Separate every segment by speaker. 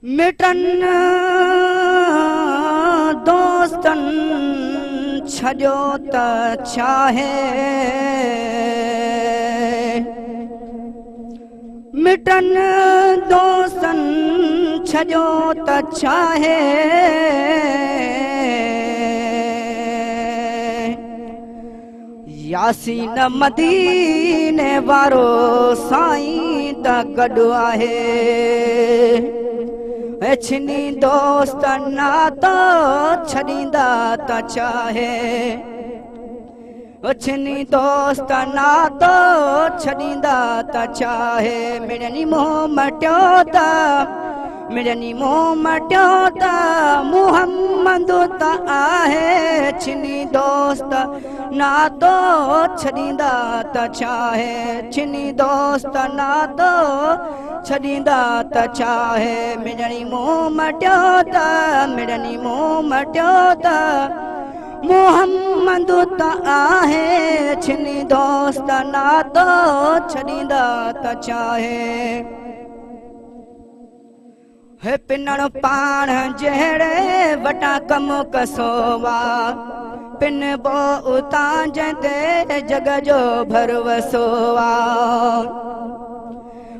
Speaker 1: Mitten दोस्तन छजो त चाहे मिटन दोस्तन छजो त चाहे यासीन मदीने वारो साईं त गॾु आहे छिनी दोस्त नातो छॾींदा त चाहे छिनी दोस्त नातो छॾींदा त चाहे मिड़नी मोह मटियो त मिड़नी मोह मटियो त मुहम्मद त आहे छिनी दोस्त नातो छॾींदा त चाहे छिनी दोस्त नातो छॾींदा त चाहे मिड़नी मोह मटियो त मिड़नी मोह मटियो त मुहम्मद त आहे छिनी दोस्त नातो छॾींदा त चाहे हे पिनण पाण जहिड़े वटा कम कसोवा पिन बो उतां जंहिंते जग जो भरवसोवा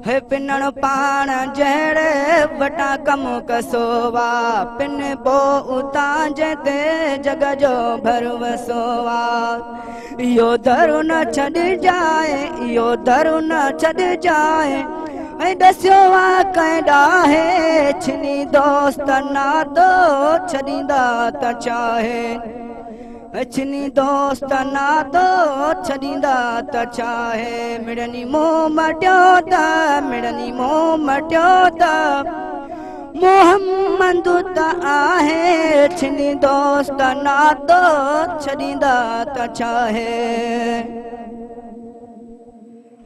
Speaker 1: हे पिनण पाण जहिड़े वटा कम कसोवा पिन बो उतां जंहिंते जग जो भरवसोवा इहो दरु न छॾिजाए इहो दरु न छॾिजाए दस्यो वा कंहिं ॾाहे छिनी दोस्त नातो छॾींदा त चाहे छिनी दोस्त नातो छॾींदा त चाहे मिड़नी मोह मटियो त मिड़नी मोह मटियो त मुहम्मद त आहे छिनी दोस्त नातो छॾींदा त चाहे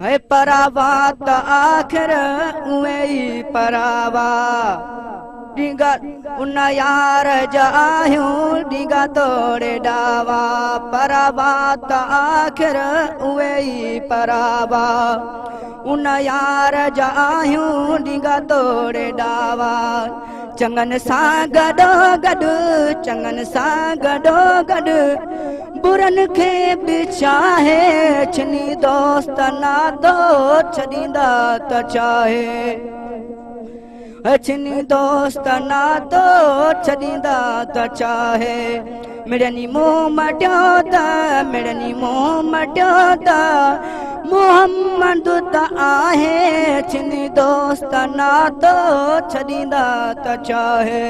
Speaker 1: है परावा त आखिर उहे ई परावा डिगा उन यार जा आहियूं डिगा तोड़े डावा परावा त आखिर उहे ई परावा उन यार जा आहियूं डिगा तोड़े डावा चङनि सां गॾो गॾु चङनि सां गॾो गॾु बुरनि खे बि चाहे छिनी दोस्त नातो छॾींदा त चाहे छिनी दोस्त नातो छॾींदा त चाहे मिड़नी मोह मटियो त मिड़नी मोह मटियो त मुहम्मद त आहे छिनी दोस्त नातो छॾींदा त चाहे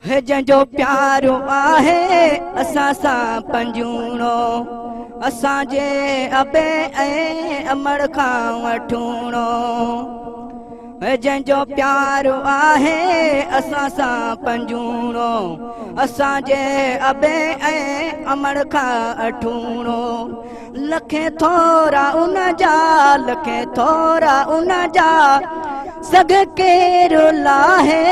Speaker 1: हे जंहिंजो प्यारो आहे असां सां पंजूणो असांजे अबे ऐं अमड़ खां वठूणो हे जंहिंजो प्यारो आहे असां सां पंजूणो असांजे अबे ऐं अमड़ खां अठूणो लखे थोरा उन जा लखे थोरा उन जा सग केरु लाहे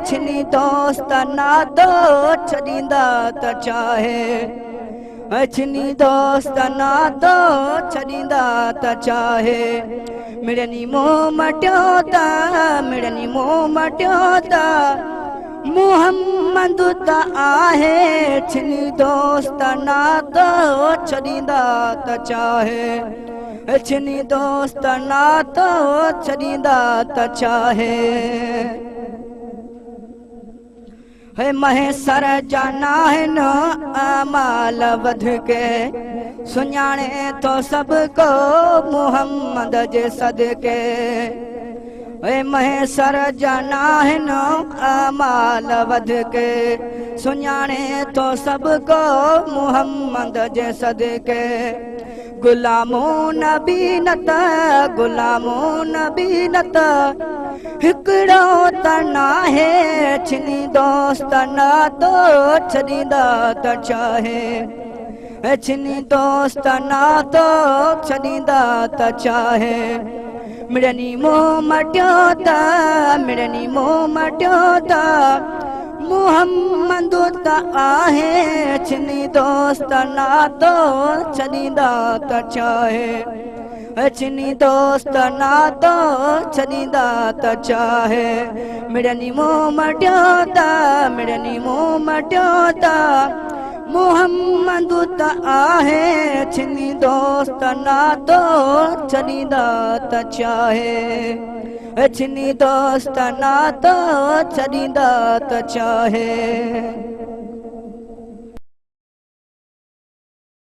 Speaker 1: छिनी दोस्त नातो छॾींदा त चाहे छिनी दोस्त नातो छॾींदा त चाहे मिड़नी मोह मटियो त मिड़नी मोह मटियो त मुहम्मद त आहे छिनी दोस्त नातो छॾींदा त चाहे छिनी दोस्त नातो छॾींदा त चाहे हे महेसर जा नाहिनि अमाल वध के सुञाणे थो सभु को मुहम्मद जे सदके हे महेसर जा नाहिनि अमाल वध के सुञाणे थो सभु को मुहम्मद जे सदके गुलामो नबी नत गुलामो नबी नत हिकिड़ो त नाहे छिनी दोस्त नातो छॾींदा त चाहे छिनी दोस्त नातो छॾींदा त चाहे मिड़नी मोह मटियो त मिड़नी मोह मटियो त मुहम्मद त आहे छिनी दोस्त नातो छॾींदा त चाहे छिनी दोस्त नातो छॾींदा त चाहे मिड़नी मुंहुं मटियो त मिड़नी मुंहुं मटियो त मोहम्मद त आहे छिनी दोस्त नातो छॾींदा त चाहे छिनी दोस्त नातो छॾींदा त चाहे।